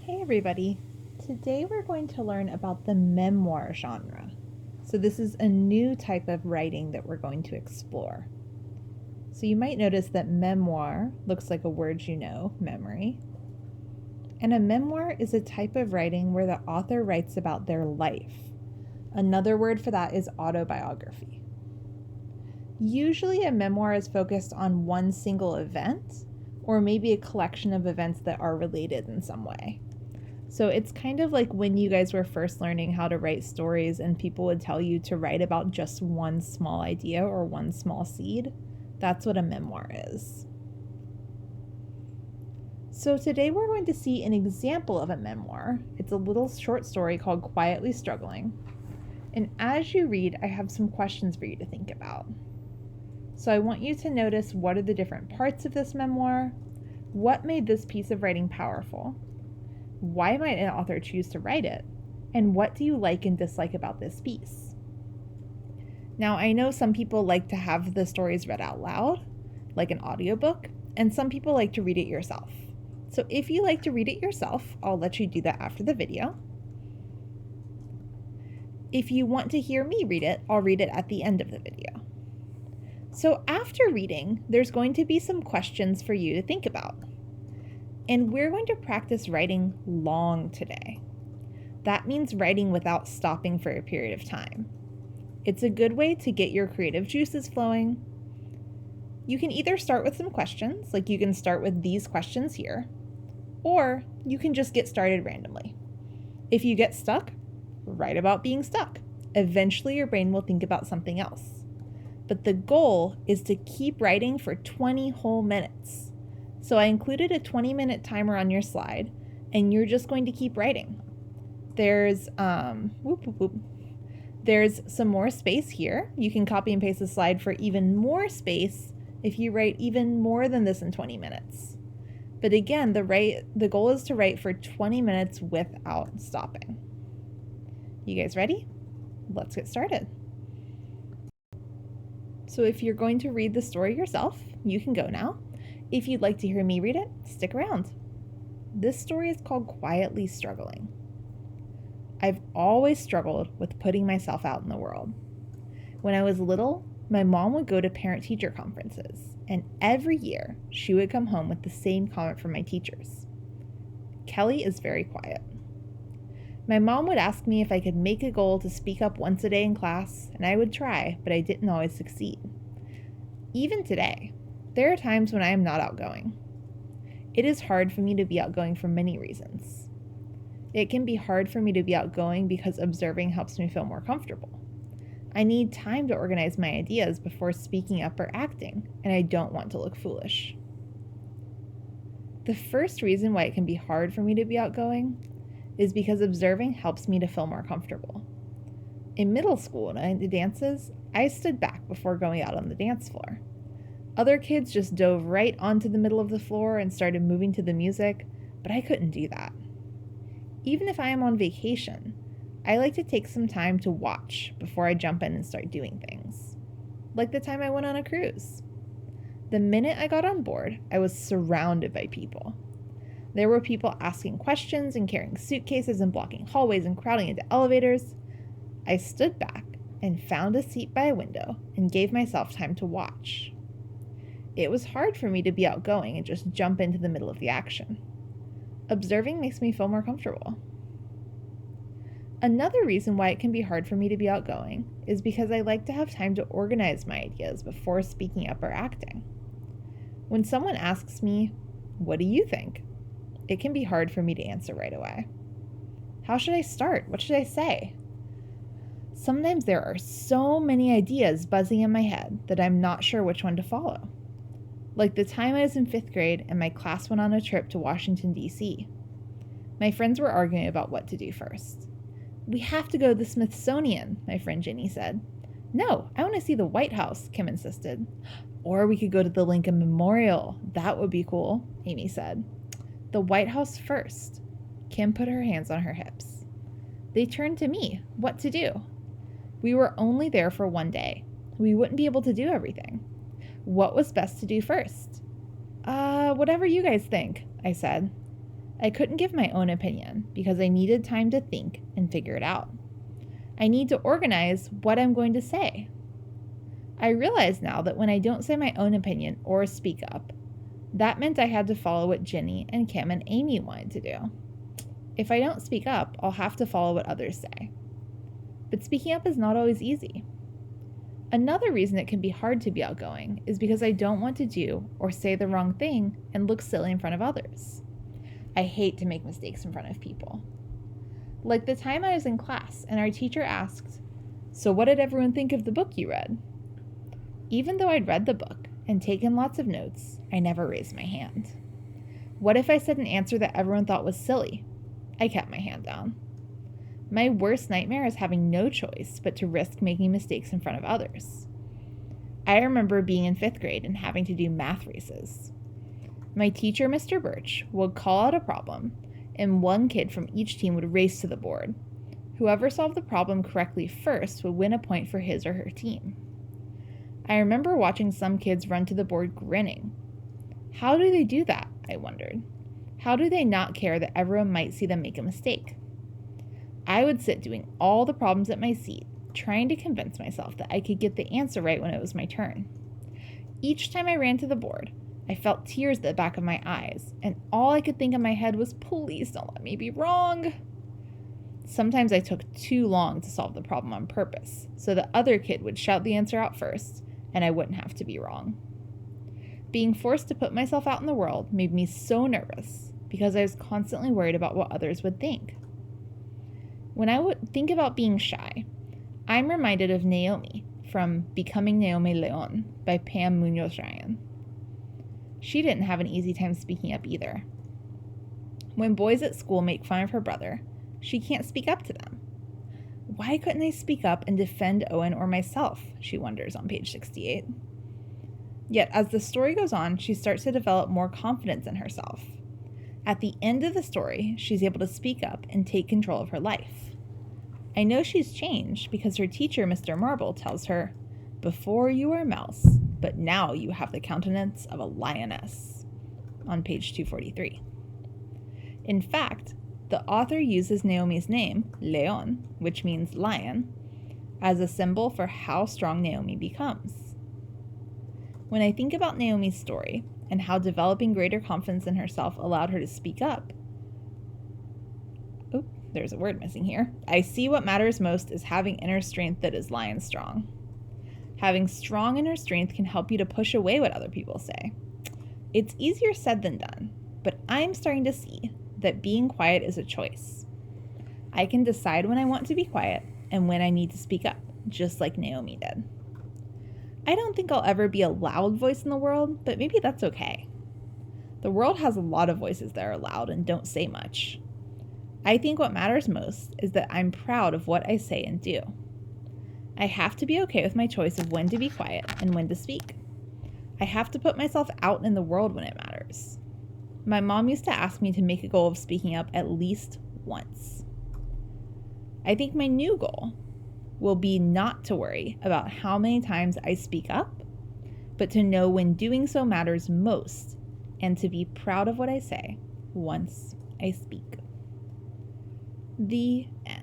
Hey everybody! Today we're going to learn about the memoir genre. So this is a new type of writing that we're going to explore. So you might notice that memoir looks like a word you know, memory. And a memoir is a type of writing where the author writes about their life. Another word for that is autobiography. Usually a memoir is focused on one single event, or maybe a collection of events that are related in some way. So it's kind of like when you guys were first learning how to write stories and people would tell you to write about just one small idea or one small seed. That's what a memoir is. So today we're going to see an example of a memoir. It's a little short story called Quietly Struggling. And as you read, I have some questions for you to think about. So I want you to notice, what are the different parts of this memoir? What made this piece of writing powerful? Why might an author choose to write it? And what do you like and dislike about this piece? Now, I know some people like to have the stories read out loud, like an audiobook, and some people like to read it yourself. So if you like to read it yourself, I'll let you do that after the video. If you want to hear me read it, I'll read it at the end of the video. So after reading, there's going to be some questions for you to think about. And we're going to practice writing long today. That means writing without stopping for a period of time. It's a good way to get your creative juices flowing. You can either start with some questions, like you can start with these questions here, or you can just get started randomly. If you get stuck, write about being stuck. Eventually your brain will think about something else. But the goal is to keep writing for 20 whole minutes. So I included a 20-minute timer on your slide, and you're just going to keep writing. There's some more space here. You can copy and paste the slide for even more space if you write even more than this in 20 minutes. But again, the goal is to write for 20 minutes without stopping. You guys ready? Let's get started. So if you're going to read the story yourself, you can go now. If you'd like to hear me read it, stick around. This story is called Quietly Struggling. I've always struggled with putting myself out in the world. When I was little, my mom would go to parent-teacher conferences, and every year she would come home with the same comment from my teachers. Kelly is very quiet. My mom would ask me if I could make a goal to speak up once a day in class, and I would try, but I didn't always succeed. Even today, there are times when I am not outgoing. It is hard for me to be outgoing for many reasons. It can be hard for me to be outgoing because observing helps me feel more comfortable. I need time to organize my ideas before speaking up or acting, and I don't want to look foolish. The first reason why it can be hard for me to be outgoing is because observing helps me to feel more comfortable. In middle school, when I went to dances, I stood back before going out on the dance floor. Other kids just dove right onto the middle of the floor and started moving to the music, but I couldn't do that. Even if I am on vacation, I like to take some time to watch before I jump in and start doing things. Like the time I went on a cruise. The minute I got on board, I was surrounded by people. There were people asking questions and carrying suitcases and blocking hallways and crowding into elevators. I stood back and found a seat by a window and gave myself time to watch. It was hard for me to be outgoing and just jump into the middle of the action. Observing makes me feel more comfortable. Another reason why it can be hard for me to be outgoing is because I like to have time to organize my ideas before speaking up or acting. When someone asks me, "What do you think?" it can be hard for me to answer right away. How should I start? What should I say? Sometimes there are so many ideas buzzing in my head that I'm not sure which one to follow. Like the time I was in 5th grade and my class went on a trip to Washington, D.C. My friends were arguing about what to do first. "We have to go to the Smithsonian," my friend Jenny said. "No, I want to see the White House," Kim insisted. "Or we could go to the Lincoln Memorial. That would be cool," Amy said. "The White House first." Kim put her hands on her hips. They turned to me. What to do? We were only there for one day. We wouldn't be able to do everything. What was best to do first? Whatever you guys think," I said. I couldn't give my own opinion because I needed time to think and figure it out. I need to organize what I'm going to say. I realize now that when I don't say my own opinion or speak up, that meant I had to follow what Jenny and Kim and Amy wanted to do. If I don't speak up, I'll have to follow what others say. But speaking up is not always easy. Another reason it can be hard to be outgoing is because I don't want to do or say the wrong thing and look silly in front of others. I hate to make mistakes in front of people. Like the time I was in class and our teacher asked, "So what did everyone think of the book you read?" Even though I'd read the book and taken lots of notes, I never raised my hand. What if I said an answer that everyone thought was silly? I kept my hand down. My worst nightmare is having no choice but to risk making mistakes in front of others. I remember being in 5th grade and having to do math races. My teacher, Mr. Birch, would call out a problem, and one kid from each team would race to the board. Whoever solved the problem correctly first would win a point for his or her team. I remember watching some kids run to the board grinning. How do they do that? I wondered. How do they not care that everyone might see them make a mistake? I would sit doing all the problems at my seat, trying to convince myself that I could get the answer right when it was my turn. Each time I ran to the board, I felt tears at the back of my eyes, and all I could think in my head was, please don't let me be wrong. Sometimes I took too long to solve the problem on purpose, so the other kid would shout the answer out first, and I wouldn't have to be wrong. Being forced to put myself out in the world made me so nervous because I was constantly worried about what others would think. When I would think about being shy, I'm reminded of Naomi from Becoming Naomi Leon by Pam Munoz-Ryan. She didn't have an easy time speaking up either. When boys at school make fun of her brother, she can't speak up to them. Why couldn't I speak up and defend Owen or myself? She wonders on page 68. Yet as the story goes on, she starts to develop more confidence in herself. At the end of the story, she's able to speak up and take control of her life. I know she's changed because her teacher, Mr. Marble, tells her, "Before you were a mouse, but now you have the countenance of a lioness," on page 243. In fact, the author uses Naomi's name, Leon, which means lion, as a symbol for how strong Naomi becomes. When I think about Naomi's story and how developing greater confidence in herself allowed her to speak up, there's a word missing here, I see what matters most is having inner strength that is lion strong. Having strong inner strength can help you to push away what other people say. It's easier said than done, but I'm starting to see that being quiet is a choice. I can decide when I want to be quiet and when I need to speak up, just like Naomi did. I don't think I'll ever be a loud voice in the world, but maybe that's okay. The world has a lot of voices that are loud and don't say much. I think what matters most is that I'm proud of what I say and do. I have to be okay with my choice of when to be quiet and when to speak. I have to put myself out in the world when it matters. My mom used to ask me to make a goal of speaking up at least once. I think my new goal will be not to worry about how many times I speak up, but to know when doing so matters most and to be proud of what I say once I speak. The end.